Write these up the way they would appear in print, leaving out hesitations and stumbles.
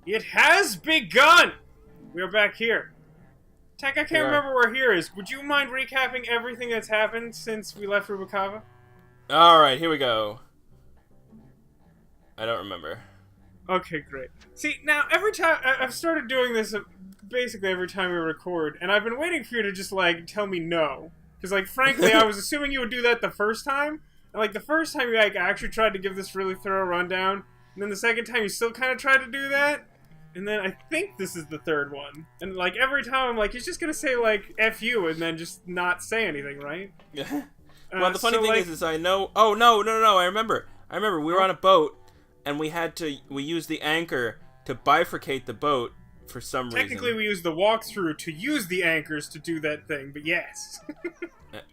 It has begun! We are back here. Tech, I can't remember where here is. Would you mind recapping everything that's happened since we left Rubikava? Alright, here we go. I don't remember. Okay, great. See, now, every time... I've started doing this basically every time we record, and I've been waiting for you to just, like, tell me no. Because, like, frankly, I was assuming you would do that the first time. And, like, the first time you, like, actually tried to give this really thorough rundown, and then the second time you still kind of tried to do that. And then I think this is the third one. And, like, every time I'm like, he's just gonna say, like, F you, and then just not say anything, right? Yeah. Well, the funny thing like, is I know... Oh, no, I remember. We were on a boat, and we used the anchor to bifurcate the boat for some reason. Technically, we used the walkthrough to use the anchors to do that thing, but yes.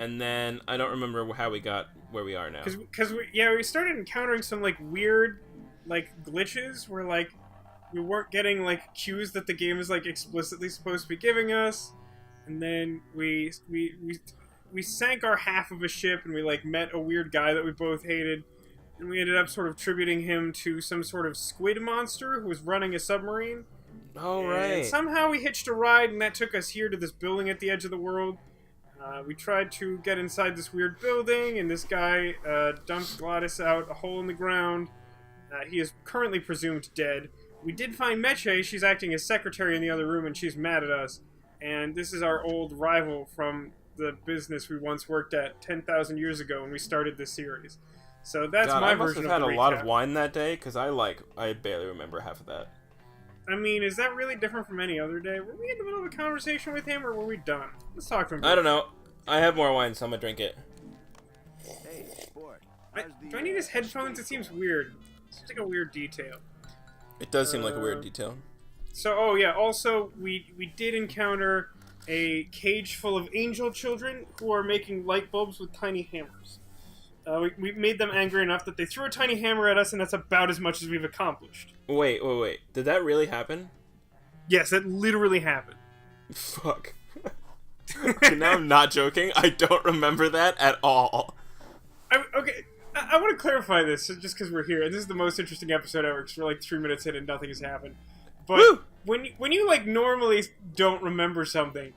And then, I don't remember how we got where we are now. Because we started encountering some, like, weird, like, glitches where, like, we weren't getting, like, cues that the game is, like, explicitly supposed to be giving us. And then we sank our half of a ship, and we, like, met a weird guy that we both hated. And we ended up sort of tributing him to some sort of squid monster who was running a submarine. Oh, right. And somehow we hitched a ride, and that took us here to this building at the edge of the world. We tried to get inside this weird building, and this guy dumped Gladys out a hole in the ground. He is currently presumed dead. We did find Meche. She's acting as secretary in the other room, and she's mad at us. And this is our old rival from the business we once worked at 10,000 years ago when we started this series. So that's my version of the recap. I must have had a lot of wine that day, because I barely remember half of that. I mean, is that really different from any other day? Were we in the middle of a conversation with him, or were we done? Let's talk to him. I don't know. I have more wine, so I'm gonna drink it. Hey, sport. Do I need his headphones? It seems weird. It seems like a weird detail. It does seem like a weird detail. So, oh yeah, also, we did encounter a cage full of angel children who are making light bulbs with tiny hammers. We made them angry enough that they threw a tiny hammer at us, and that's about as much as we've accomplished. Wait. Did that really happen? Yes, that literally happened. Fuck. Okay, now I'm not joking. I don't remember that at all. Okay, I want to clarify this, just because we're here, and this is the most interesting episode ever, because we're like 3 minutes in and nothing has happened. But Woo! when you like normally don't remember something,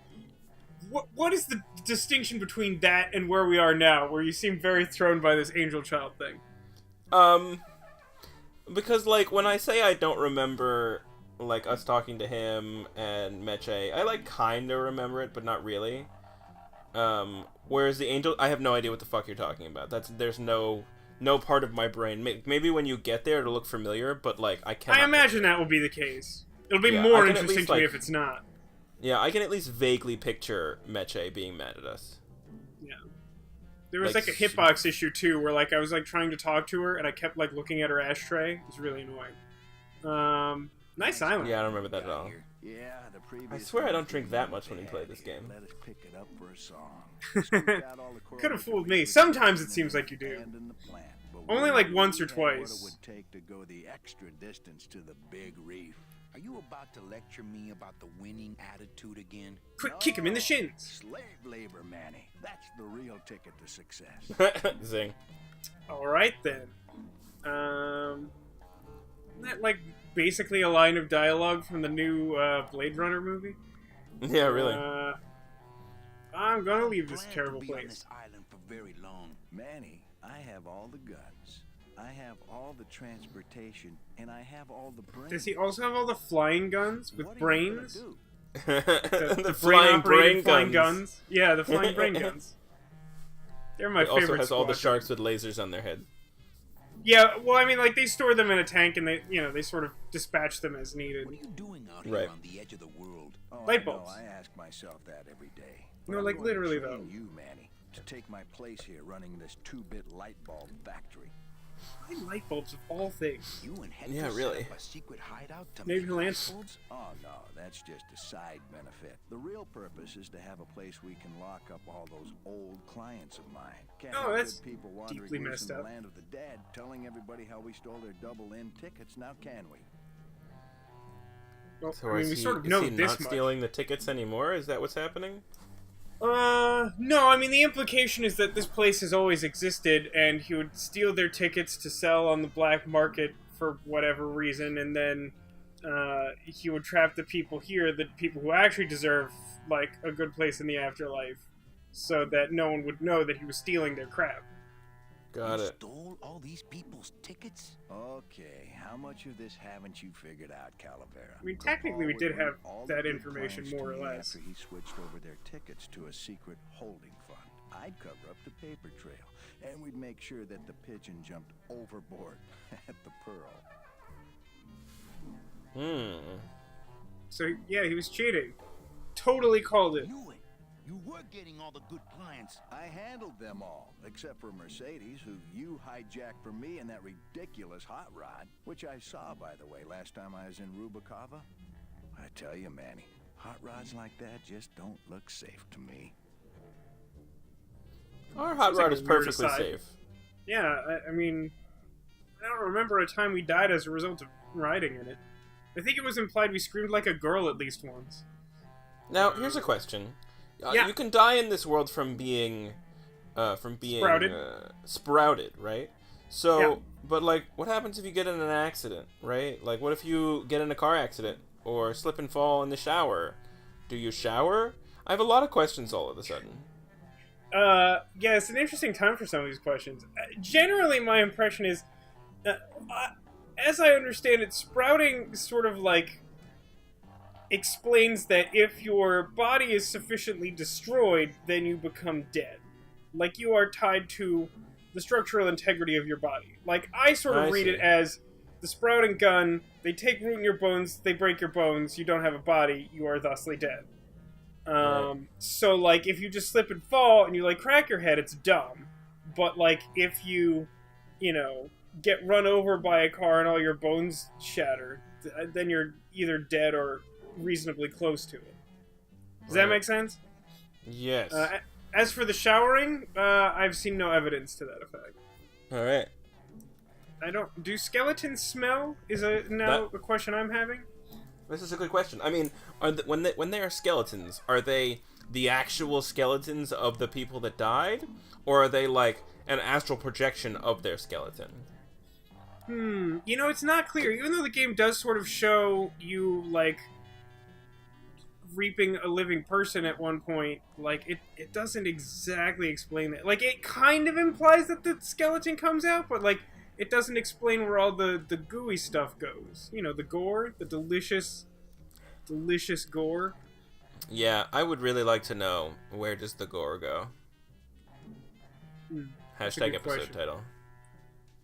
what is the distinction between that and where we are now, where you seem very thrown by this angel child thing? Because, like, when I say I don't remember, like, us talking to him and Meche, I, like, kinda remember it, but not really. Whereas the angel, I have no idea what the fuck you're talking about. There's no part of my brain. Maybe when you get there, it'll look familiar, but, like, I can't. I imagine that will be the case. It'll be more interesting to me if it's not. Yeah, I can at least vaguely picture Meche being mad at us. Yeah. There was, like a hitbox issue, too, where, like, I was, like, trying to talk to her, and I kept, like, looking at her ashtray. It was really annoying. Nice island. Yeah, I don't remember that at all. Yeah, I swear I don't drink that much when we play this game. Let us pick it up for a song. Could have fooled me. Sometimes it seems like you do. Only, like, once or twice. What it would take to go the extra distance to the big reef. Are you about to lecture me about the winning attitude again? Quick, kick him in the shins. Slave labor, Manny. That's the real ticket to success. Zing. Alright, then. Isn't that, like, basically a line of dialogue from the new Blade Runner movie? Yeah, really. I'm gonna leave this terrible place. On this island for very long. Manny, I have all the guns. I have all the transportation, and I have all the brains. Does he also have all the flying guns with brains? The flying brain guns. Yeah, the flying brain guns. They're my favorite. Also has all the sharks with lasers on their head. Yeah, well, I mean, like, they store them in a tank, and they sort of dispatch them as needed. What are you doing out here on the edge of the world? Light bulbs. I ask myself that every day. No, like, literally, though. You, Manny, to take my place here running this 2-bit light bulb factory. Why light bulbs of all things? You and Hector Yeah, really. set up a secret hideout to Maybe make he'll light answer. bulbs? Oh, no, that's just a side benefit. The real purpose is to have a place we can lock up all those old clients of mine. Can't have that's good people wandering deeply loose messed in the up. land of the dead, telling everybody how we stole their double-in tickets, now can we? Well, So I mean, we sort of know is he this not much. stealing the tickets anymore? Is that what's happening? No, I mean, the implication is that this place has always existed, and he would steal their tickets to sell on the black market for whatever reason, and then he would trap the people here, the people who actually deserve like a good place in the afterlife, so that no one would know that he was stealing their crap. Got You it. stole all these people's tickets? Okay, how much of this haven't you figured out, Calavera? I mean, technically, we Capal did would have leave all that the good information clients to more or me less. After he switched over their tickets to a secret holding fund. I'd cover up the paper trail, and we'd make sure that the pigeon jumped overboard at the Pearl. So yeah, he was cheating. Totally called it. Knew it. You were getting all the good clients. I handled them all, except for Mercedes, who you hijacked from me, and that ridiculous hot rod, which I saw, by the way, last time I was in Rubikava. I tell you, Manny, hot rods like that just don't look safe to me. Our hot Seems like rod a is weird perfectly aside. safe. Yeah, I mean, I don't remember a time we died as a result of riding in it. I think it was implied we screamed like a girl at least once. Now, here's a question. Yeah. You can die in this world from being Sprouted. Sprouted, right? So, Yeah. but like, what happens if you get in an accident, right? Like, what if you get in a car accident or slip and fall in the shower? Do you shower? I have a lot of questions all of a sudden. Yeah, it's an interesting time for some of these questions. Generally, my impression is, as I understand it, sprouting sort of like explains that if your body is sufficiently destroyed, then you become dead. Like, you are tied to the structural integrity of your body. Like, I sort of read see. it as the sprouting gun, they take root in your bones, they break your bones, you don't have a body, you are thusly dead. So, like, if you just slip and fall and you, like, crack your head, it's dumb. But, like, if you, you know, get run over by a car and all your bones shatter, then you're either dead or reasonably close to it. Does that make sense? Yes. As for the showering, I've seen no evidence to that effect. All right. I don't... Do skeletons smell? Is a question I'm having? This is a good question. I mean, when they are skeletons, are they the actual skeletons of the people that died, or are they like an astral projection of their skeleton? You know, it's not clear. Even though the game does sort of show you, like, reaping a living person at one point, like, it doesn't exactly explain that. Like, it kind of implies that the skeleton comes out, but, like, it doesn't explain where all the gooey stuff goes. You know, the gore, the delicious gore. Yeah, I would really like to know, where does the gore go? That's a Hashtag good episode question. title.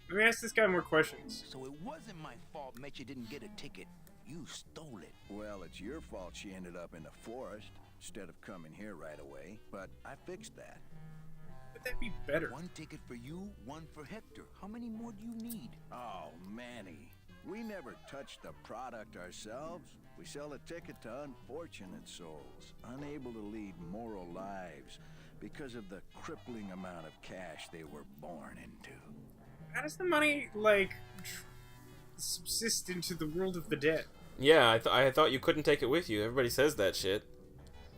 Let me ask this guy more questions. So it wasn't my fault Misha didn't get a ticket. You stole it. Well, it's your fault she ended up in the forest instead of coming here right away, but I fixed that. Would that be better? One ticket for you, one for Hector. How many more do you need? Oh, Manny, we never touch the product ourselves. We sell a ticket to unfortunate souls, unable to lead moral lives because of the crippling amount of cash they were born into. How does the money, like, subsist into the world of the dead? Yeah, I thought you couldn't take it with you. Everybody says that shit.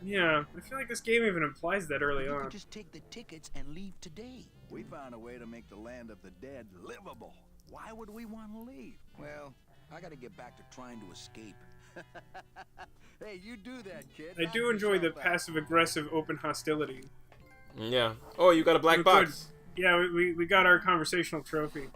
Yeah, I feel like this game even implies that early You on. could just take the tickets and leave today. We found a way to make the land of the dead livable. Why would we want to leave? Well, I gotta get back to trying to escape. Hey, you do that, kid. I Knock do enjoy the yourself out. passive-aggressive open hostility. Yeah. Oh, you got a black Good. box. Yeah, we got our conversational trophy.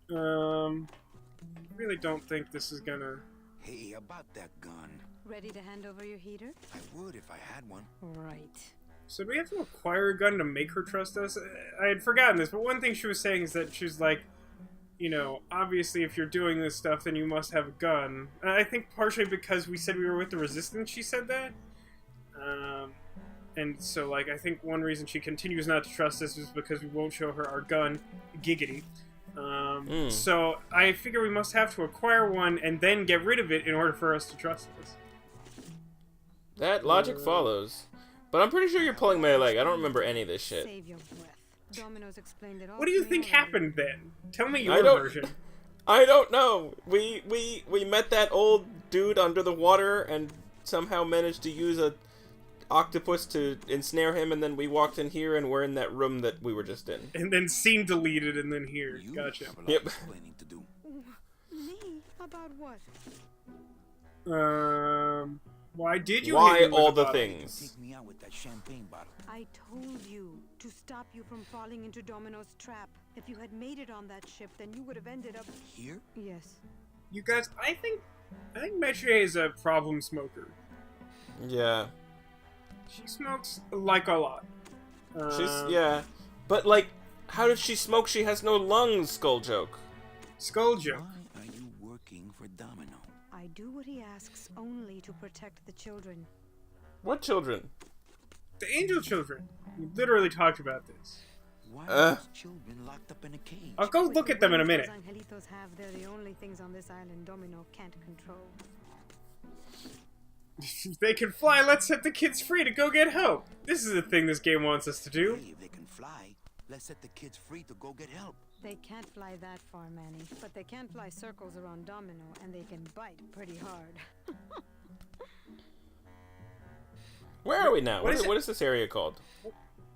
Really don't think this is gonna... Hey, about that gun. Ready to hand over your heater? I would if I had one. Right. So do we have to acquire a gun to make her trust us? I had forgotten this, but one thing she was saying is that she was like, you know, obviously if you're doing this stuff, then you must have a gun. I think partially because we said we were with the Resistance, she said that. And so, like, I think one reason she continues not to trust us is because we won't show her our gun. Giggity. So I figure we must have to acquire one and then get rid of it in order for us to trust us. That logic follows. But I'm pretty sure you're pulling my leg. I don't remember any of this shit. Save your breath. Domino's explained it all. What do you to me think already. happened then? Tell me I your don't- version. I don't know. We met that old dude under the water and somehow managed to use a octopus to ensnare him, and then we walked in here and we're in that room that we were just in. And then scene deleted and then here. You Gotcha. have a lot Yep. of explaining to do. Me? About what? Why did you Why hit him with all a the bottle? things? Take me out with that champagne bottle. I told you to stop you from falling into Domino's trap. If you had made it on that ship, then you would have ended up Here? Yes. You guys, I think Meche is a problem smoker. Yeah. She smokes like a lot. Yeah. But, like, how did she smoke? She has no lungs, Skull joke. Skull joke. Why are you working for Domino? I do what he asks only to protect the children. What children? The angel children. We literally talked about this. Why are those children locked up in a cage? I'll go With look the at them in a wings minute. those angelitos have, they're the only things on this island Domino can't control. If they can fly, let's set the kids free to go get help. This is a thing this game wants us to do. Hey, if they can fly, let's set the kids free to go get help. They can't fly that far, Manny, but they can fly circles around Domino, and they can bite pretty hard. Where are we now? What is What is this area called?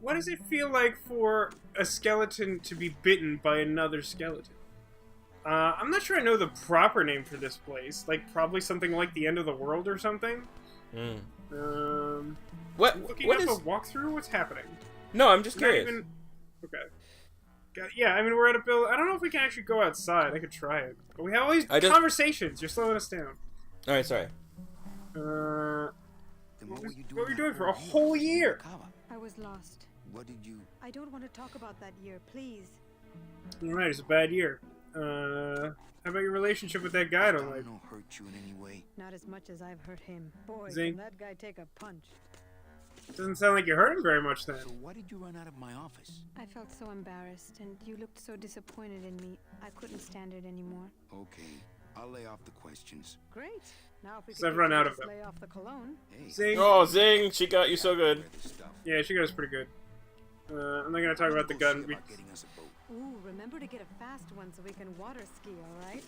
What does it feel like for a skeleton to be bitten by another skeleton? I'm not sure I know the proper name for this place. Like, probably something like the end of the world or something. What Looking what up is... a walkthrough? What's happening? No, I'm just Not curious. even... Okay. Yeah, I mean, we're at a build. I don't know if we can actually go outside. I could try it. But we have all these conversations. You're slowing us down. Alright, sorry. Then What were were you doing for a year? whole year? Kava, I was lost. what did you... I don't want to talk about that year, please. Alright, it's a bad year. How about your relationship with that guy I don't like? Domino hurt you in any way? Not as much as I've hurt him. Boy, Zing. can that guy take a punch. Doesn't sound like you hurt him very much then. So why did you run out of my office? I felt so embarrassed, and you looked so disappointed in me. I couldn't stand it anymore. Okay, I'll lay off the questions. Great. Now if we So I've could run get you out to of them. lay off the cologne. Hey, Zing. Oh, Zing! She got you so good. wear this stuff. Yeah, she got us pretty good. I'm not gonna talk about the We'll see gun. about getting us a boat. Ooh, remember to get a fast one so we can water ski, alright?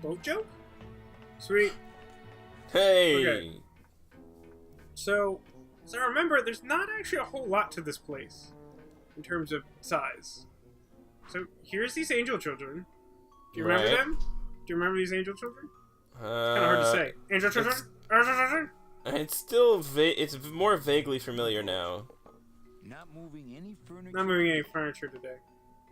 Boat joke? Sweet. Hey! Okay. So, as I remember, there's not actually a whole lot to this place in terms of size. So here's these angel children. Do you remember Right. them? Do you remember these angel children? Kind Kind of hard to say. Angel children. Angel children. It's still it's more vaguely familiar now. Not moving any furniture. Not moving any furniture today.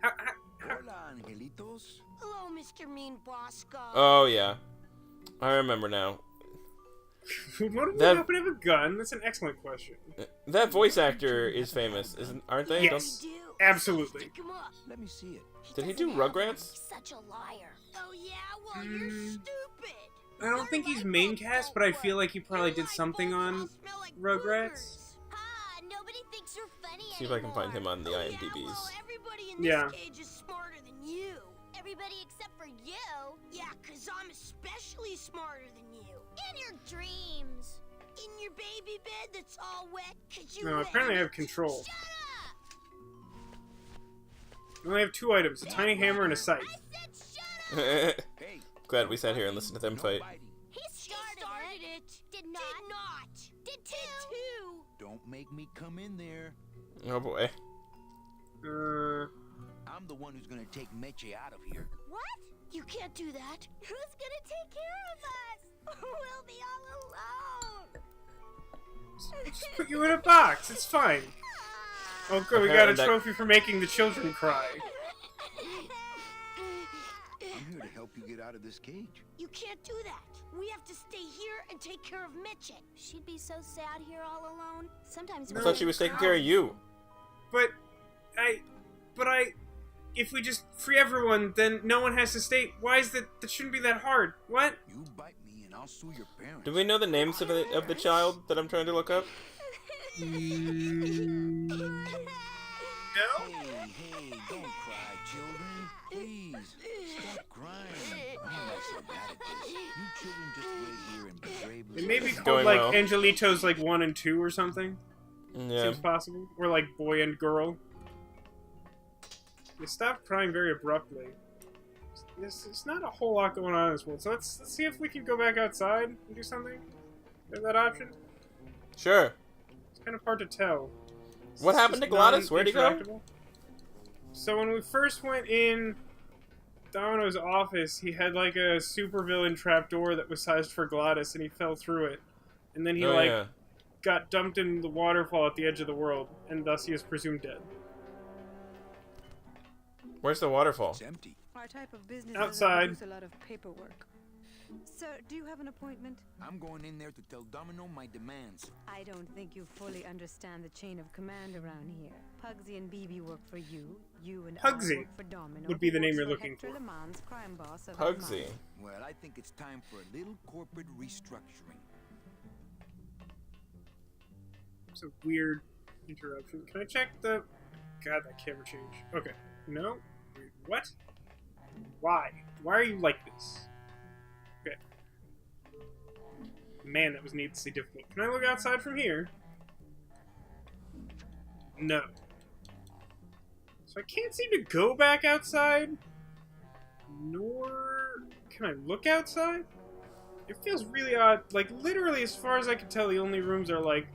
Hola, angelitos. Hello, Mr. Mean Vasco. Oh yeah, I remember now. What would That- happen to have a gun? That's an excellent question. That voice actor is famous, aren't they? Yes. Do. Absolutely. Pick him up. Let me see it. Did he doesn't do have one. Rugrats? He's such a liar. Oh yeah, well you're stupid. I don't think he's main cast, but I feel like he probably did something on Rugrats. Ah, nobody thinks you're funny See if I can find him on the Oh, yeah, IMDb's. well, everybody in this Yeah. cage is smarter than you. Everybody except for you. Yeah, 'cause I'm especially smarter than you. In your dreams. In your baby bed that's all wet 'cause you No, let apparently I it. have control. Shut up! I only have two items: a tiny hammer and a scythe. I said shut up! Hey, Glad we sat here and listened to them no fight. biting. He started it. Did not. Did two. Don't make me come in there. Oh boy. I'm the one who's gonna take Meche out of here. What? You can't do that. Who's gonna take care of us? We'll be all alone. Just put you in a box. It's fine. Oh, good. We got a That- trophy for making the children cry. I'm here to help you get out of this cage. You can't do that. We have to stay here and take care of Mitch. She'd be so sad here all alone. Sometimes I thought she was taking care of you. But if we just free everyone, then no one has to stay. Why is that? That shouldn't be that hard. What? You bite me and I'll sue your parents. Do we know the names of the child that I'm trying to look up? No. Hey, don't cry, children. Please, stop crying. I'm not so bad at this. You children just wait here and be brave. It may be It's called going like well. Angelitos like 1 and 2 or something. Yeah. Seems possible. Or like boy and girl. They stopped crying very abruptly. There's not a whole lot going on in this world. So let's see if we can go back outside and do something. Is that option? Sure. It's kind of hard to tell. What happened to Glottis? Where'd he go? Non-interactable. So when we first went in, Domino's office, he had like a supervillain trapdoor that was sized for Gladys, and he fell through it. And then he yeah. got dumped in the waterfall at the edge of the world, and thus he is presumed dead. Where's the waterfall? It's empty. Our type of business Outside. doesn't produce a lot of paperwork. Sir, do you have an appointment? I'm going in there to tell Domino my demands. I don't think you fully understand the chain of command around here. Pugsy and BB work for you. You and I Pugsy work for Domino. would be the who name works you're for looking Hector for. Le Mans, crime boss of Pugsy. Mine. Well, I think it's time for a little corporate restructuring. It's a weird interruption. Can I check the... God, that camera change. Okay. No? Wait, what? Why? Why are you like this? Okay. Man, that was needlessly difficult. Can I look outside from here? No. So I can't seem to go back outside? Nor... Can I look outside? It feels really odd. Like, literally, as far as I can tell, the only rooms are, like,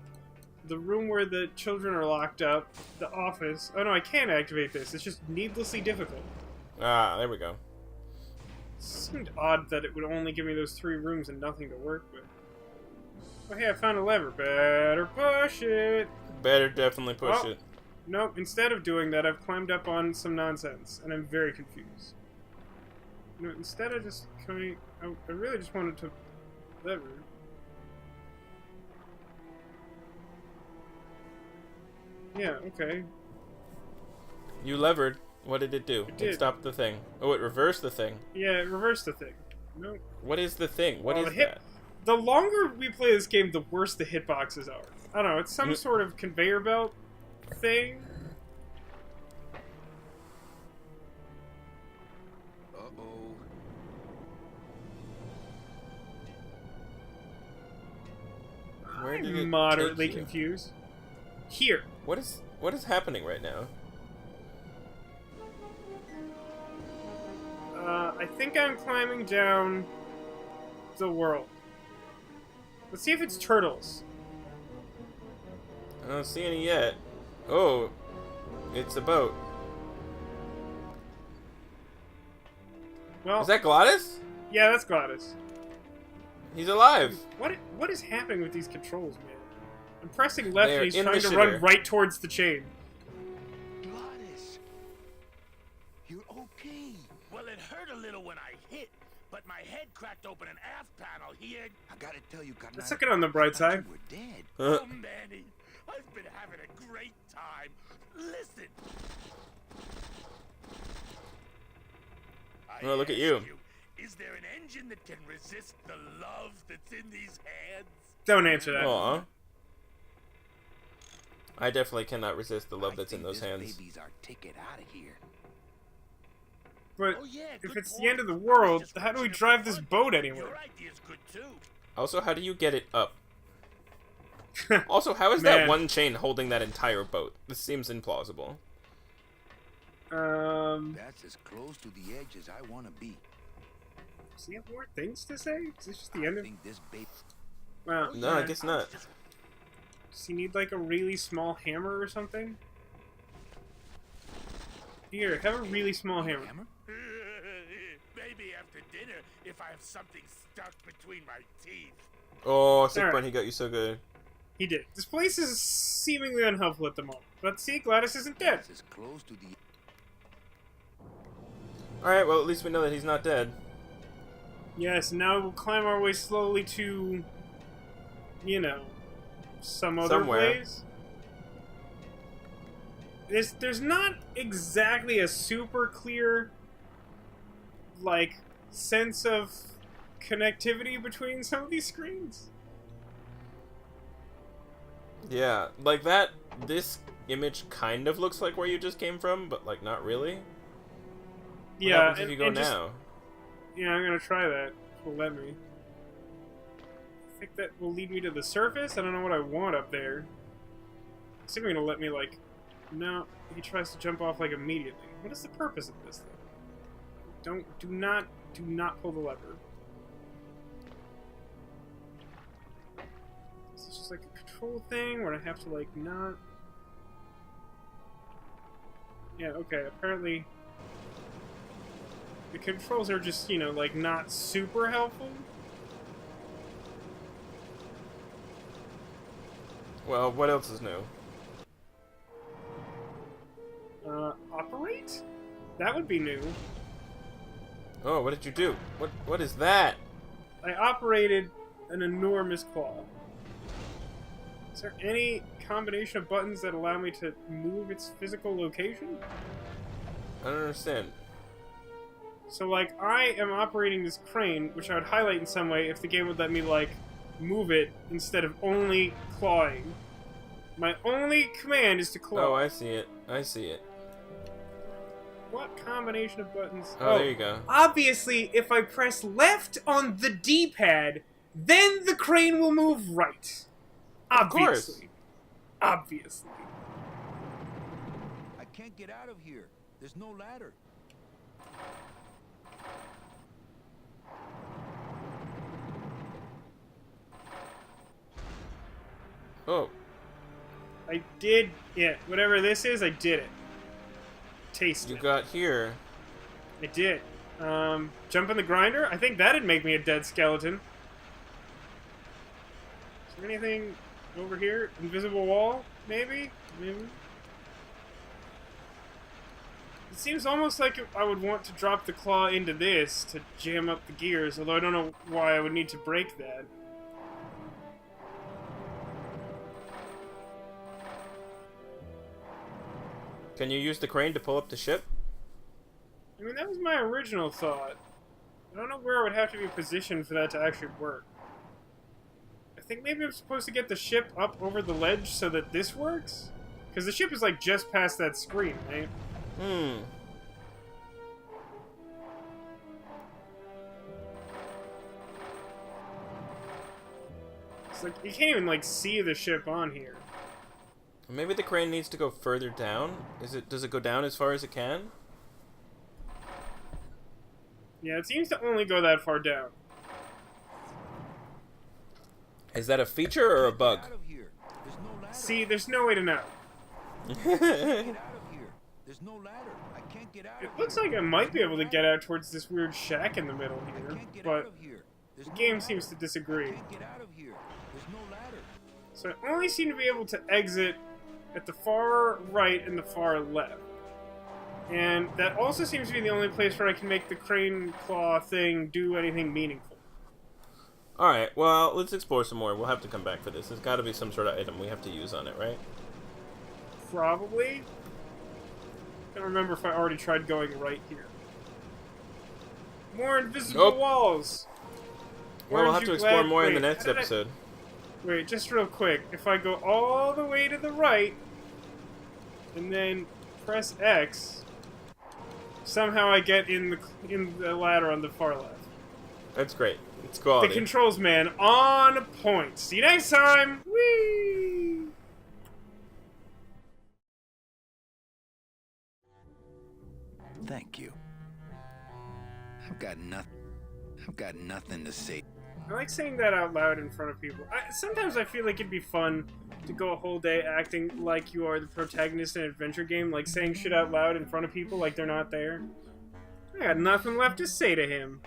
the room where the children are locked up, the office. Oh, no, I can't activate this. It's just needlessly difficult. Ah, there we go. It seemed odd that it would only give me those 3 rooms and nothing to work with. Oh, hey, I found a lever. Better push it. Better definitely push Oh. it. Nope, instead of doing that, I've climbed up on some nonsense, and I'm very confused. No, instead of just coming... I really just wanted to lever. Yeah, okay. You levered. What did it do? It It did. stopped the thing. Oh, it reversed the thing. Yeah, reverse the thing. Nope. What is the thing? What Well, is the hit- that? The longer we play this game, the worse the hitboxes are. I don't know, it's some sort of conveyor belt thing. Uh-oh. Where did it I'm moderately take you? confused. Here. What is happening right now? I think I'm climbing down the world. Let's see if it's turtles. I don't see any yet. Oh, it's a boat. Well, Is that Glottis? yeah, that's Gladys. He's alive. What is happening with these controls, man? I'm pressing left They're and he's in trying the to run shitter. right towards the chain. Gladys, you're okay. Well, it hurt a little when I hit, but my head cracked open an aft panel here. I gotta tell you, Let's look it on the bright side. You were dead. Oh, Manny, I've been having a great time. Listen. I Oh, look at ask you. Is there an engine that can resist the love that's in these hands? Don't answer that. Aw. I definitely cannot resist the love I that's in think those this hands. baby's our ticket out of here. But Oh, yeah, if good it's the point. end of the I was world, just how do we watching it drive for this fun. boat anywhere? Your idea's good too. Also, how do you get it up? Also, how is that Man. one chain holding that entire boat? This seems implausible. That's as close to the edge as I want to be. Does he have more things to say? Is this just the I end of... think this baby. Wow. No, I guess not. Does he need like a really small hammer or something? Here, have a really small hammer. Hammer? Maybe after dinner, if I have something stuck between my teeth. Oh, sick Alright. burn, he got you so good. He did. This place is seemingly unhelpful at the moment. But see, Gladys isn't dead. That's as close to the. Alright, well, at least we know that he's not dead. Yes, now we'll climb our way slowly to, you know, some other Somewhere. place. There's not exactly a super clear, like, sense of connectivity between some of these screens. Yeah, like that, this image kind of looks like where you just came from, but like not really. What Yeah, happens if you go just- now? Yeah, I'm gonna try that. It will let me. I think that will lead me to the surface. I don't know what I want up there. It's gonna let me like. No, he tries to jump off like immediately. What is the purpose of this thing? Do not pull the lever. This is just like a control thing where I have to like not. Yeah. Okay. Apparently. the controls are just, you know, like, not super helpful. Well, what else is new? Operate? That would be new. Oh, what did you do? What is that? I operated an enormous claw. Is there any combination of buttons that allow me to move its physical location? I don't understand. So, like, I am operating this crane, which I would highlight in some way if the game would let me, like, move it instead of only clawing. My only command is to claw. Oh, I see it. I see it. What combination of buttons? Oh, there you go. Obviously, if I press left on the D-pad, then the crane will move right. Obviously. Obviously. I can't get out of here. There's no ladder. Oh. I did, yeah, whatever this is, I did it. Taste You it. got here. I did. Jump in the grinder? I think that'd make me a dead skeleton. Is there anything over here? Invisible wall? Maybe? Maybe? It seems almost like I would want to drop the claw into this to jam up the gears, although I don't know why I would need to break that. Can you use the crane to pull up the ship? I mean, that was my original thought. I don't know where I would have to be positioned for that to actually work. I think maybe I'm supposed to get the ship up over the ledge so that this works? Because the ship is, like, just past that screen, right? Hmm. It's like, you can't even, like, see the ship on here. Maybe the crane needs to go further down? Does it go down as far as it can? Yeah, it seems to only go that far down. Is that a feature or a bug? Get out of here. There's no ladder. See, there's no way to know. Get out of here. There's no ladder. I can't get out It of looks here. like I might be able to get out towards this weird shack in the middle I here, can't get out but of here. There's the no game ladder. seems to disagree. I can't get out of here. There's no ladder. So I only seem to be able to exit at the far right and the far left. And that also seems to be the only place where I can make the crane claw thing do anything meaningful. Alright, well, let's explore some more. We'll have to come back for this. There's got to be some sort of item we have to use on it, right? Probably. I don't remember if I already tried going right here. More invisible Nope. walls! Well, we'll Aren't have to you explore glad- more in the wait, next how did I- episode. Wait, just real quick. If I go all the way to the right, and then press X, somehow I get in the ladder on the far left. That's great. It's The quality. controls, man, on point. See you next time! Whee! Thank you. I've got nothing to say. I like saying that out loud in front of people. Sometimes I feel like it'd be fun to go a whole day acting like you are the protagonist in an adventure game, like saying shit out loud in front of people like they're not there. I got nothing left to say to him.